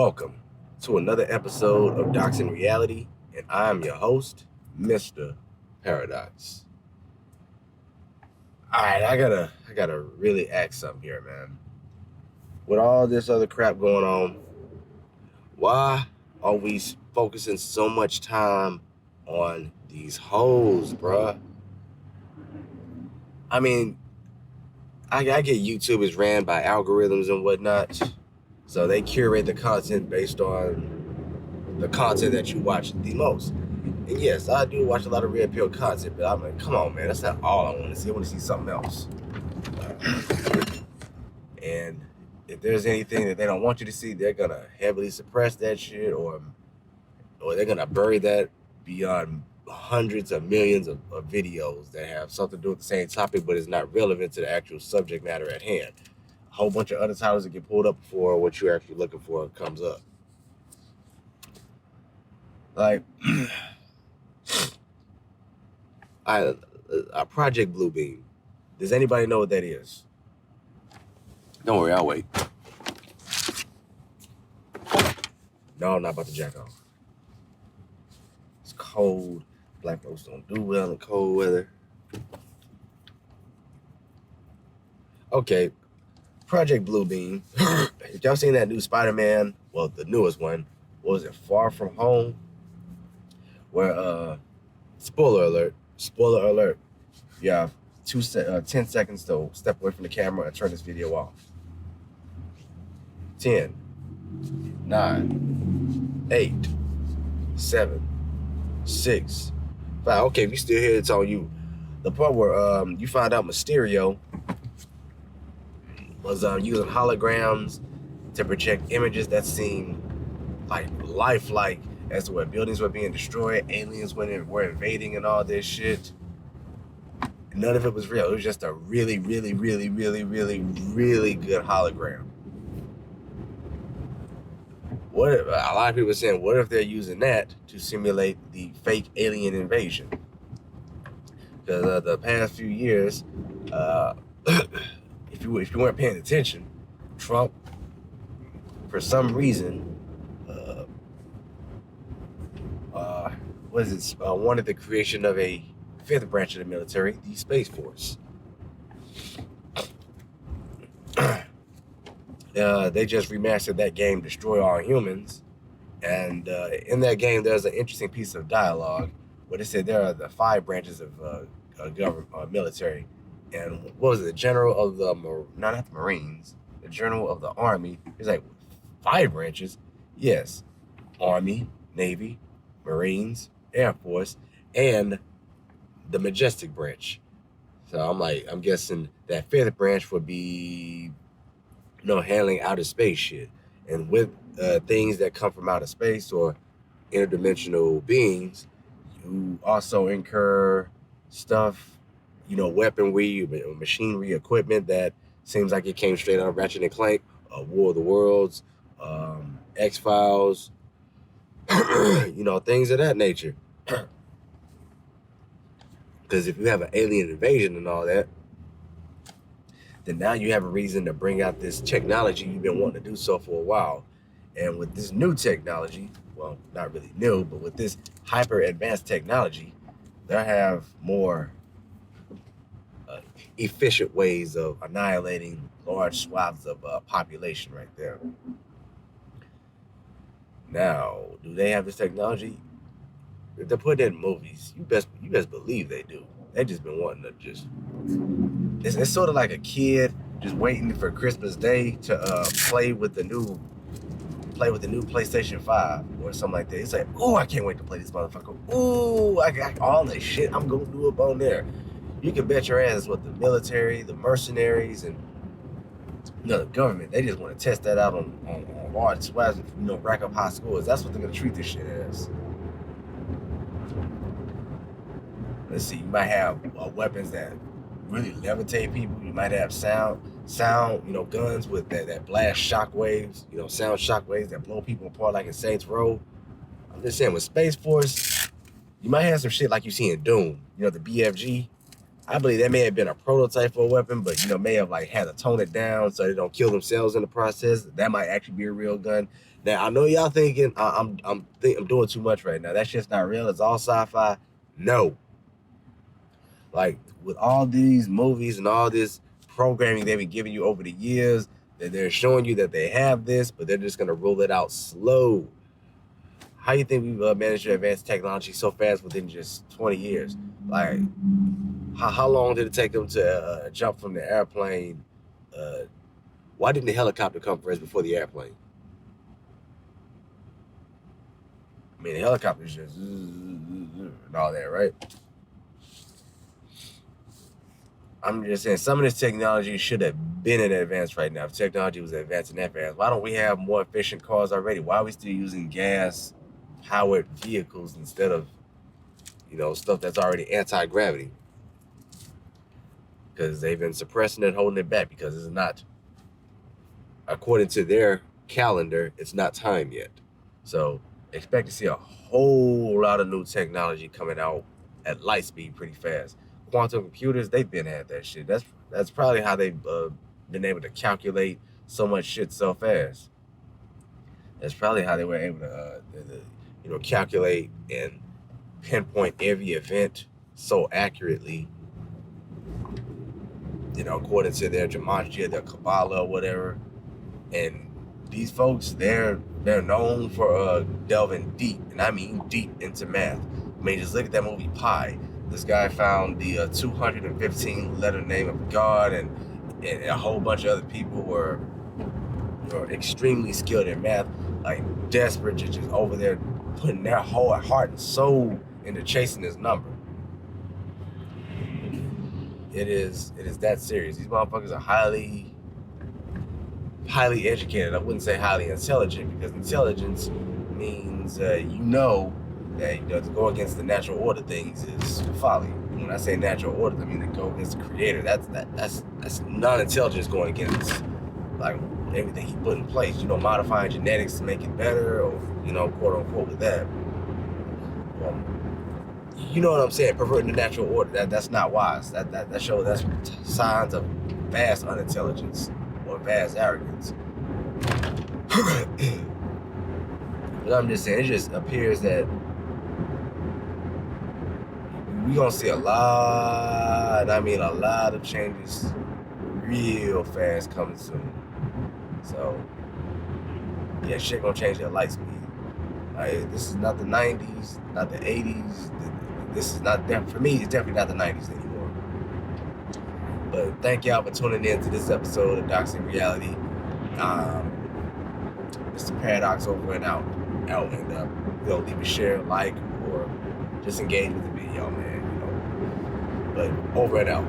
Welcome to another episode of DOX'N REALITY, and I'm your host, Mr. Paradox. All right, I gotta really ask something here, man. With all this other crap going on, why are we focusing so much time on these hoes, bruh? I mean, I get YouTube is ran by algorithms and whatnot, so they curate the content based on the content that you watch the most. And yes, I do watch a lot of red pill content, but I'm like, come on, man, that's not all I want to see. I want to see something else. And if there's anything that they don't want you to see, they're gonna heavily suppress that shit, or they're gonna bury that beyond hundreds of millions of videos that have something to do with the same topic, but is not relevant to the actual subject matter at hand. A whole bunch of other titles that get pulled up before what you're actually looking for comes up. Like, Project Bluebeam. Does anybody know what that is? Don't worry, I'll wait. No, I'm not about to jack off. It's cold. Black folks don't do well in cold weather. Okay, Project Bluebeam. If y'all seen that new Spider-Man, well, the newest one, what was it, Far From Home? Where, spoiler alert, you have 10 seconds to step away from the camera and turn this video off. 10, 9, 8, 7, 6, 5. Okay, if you still here, it's on you. The part where you find out Mysterio was using holograms to project images that seemed like lifelike as to where buildings were being destroyed, aliens were invading and all this shit. None of it was real. It was just a really, really, really, really, really, really good hologram. What if, a lot of people are saying, what if they're using that to simulate the fake alien invasion? Because the past few years, if you weren't paying attention, Trump, for some reason, wanted the creation of a fifth branch of the military, the Space Force. They just remastered that game, Destroy All Humans, and in that game there's an interesting piece of dialogue where they said there are the 5 branches of government, military, and what was it, the general of the not the Marines, the general of the Army. It's like 5 branches, yes, Army, Navy, Marines, Air Force, and the Majestic branch. So I'm guessing that 5th branch would be, handling outer space shit. And with things that come from outer space or interdimensional beings, you also incur stuff, weaponry, machinery, equipment that seems like it came straight out of Ratchet and Clank, War of the Worlds, X-Files, things of that nature. Because if you have an alien invasion and all that, then now you have a reason to bring out this technology you've been wanting to do so for a while. And with this new technology, well, not really new, but with this hyper advanced technology, they have more efficient ways of annihilating large swaths of population right there. Now, do they have this technology? If they're putting it in movies, you best believe they do. They just been wanting to just. It's sort of like a kid just waiting for Christmas Day to play with the new PlayStation 5 or something like that. It's like, oh, I can't wait to play this motherfucker. Oh, I got all this shit I'm gonna do up on there. You can bet your ass what the military, the mercenaries, and the government, they just want to test that out on large swaths, rack up high scores. That's what they're gonna treat this shit as. Let's see, you might have weapons that really levitate people. You might have sound, guns with that blast shockwaves, sound shockwaves that blow people apart like in Saints Row. I'm just saying, with Space Force, you might have some shit like you see in Doom, the BFG, I believe that may have been a prototype for a weapon, but may have like had to tone it down so they don't kill themselves in the process. That might actually be a real gun. Now I know y'all thinking I'm doing too much right now. That shit's not real. It's all sci-fi. No, like with all these movies and all this programming they've been giving you over the years, that they're showing you that they have this, but they're just gonna roll it out slow. How you think we've managed to advance technology so fast within just 20 years? Like, how long did it take them to jump from the airplane? Why didn't the helicopter come first before the airplane? I mean, the helicopter's just and all that, right? I'm just saying some of this technology should have been in advance right now. If technology was advancing that fast, why don't we have more efficient cars already? Why are we still using gas-powered vehicles instead of, stuff that's already anti-gravity? Because they've been suppressing it, holding it back, because it's not, according to their calendar, it's not time yet. So expect to see a whole lot of new technology coming out at light speed pretty fast. Quantum computers, they've been at that shit. That's probably how they've been able to calculate so much shit so fast. That's probably how they were able to, calculate and pinpoint every event so accurately. According to their gematria, their Kabbalah, or whatever. And these folks, they're known for delving deep, and I mean deep, into math. I mean, just look at that movie Pi. This guy found the 215 letter name of God, and a whole bunch of other people were extremely skilled in math, like desperate, just over there putting their whole heart and soul into chasing this number. It is that serious. These motherfuckers are highly educated. I wouldn't say highly intelligent, because intelligence means that to go against the natural order things is folly. When I say natural order, I mean to go against the creator. That's non-intelligence, going against like everything he put in place. Modifying genetics to make it better, or quote unquote with that. You know what I'm saying? Perverting the natural order. That's not wise. That shows that's signs of vast unintelligence or vast arrogance. But I'm just saying, it just appears that we're gonna see a lot of changes real fast coming soon. So yeah, shit gonna change at light speed. Like, this is not the 90s, not the 80s. This is not, for me, it's definitely not the 90s anymore. But thank y'all for tuning in to this episode of DOX'N REALITY. Mr. Paradox over and out. And leave a share, like, or just engage with the video, man. But over and out.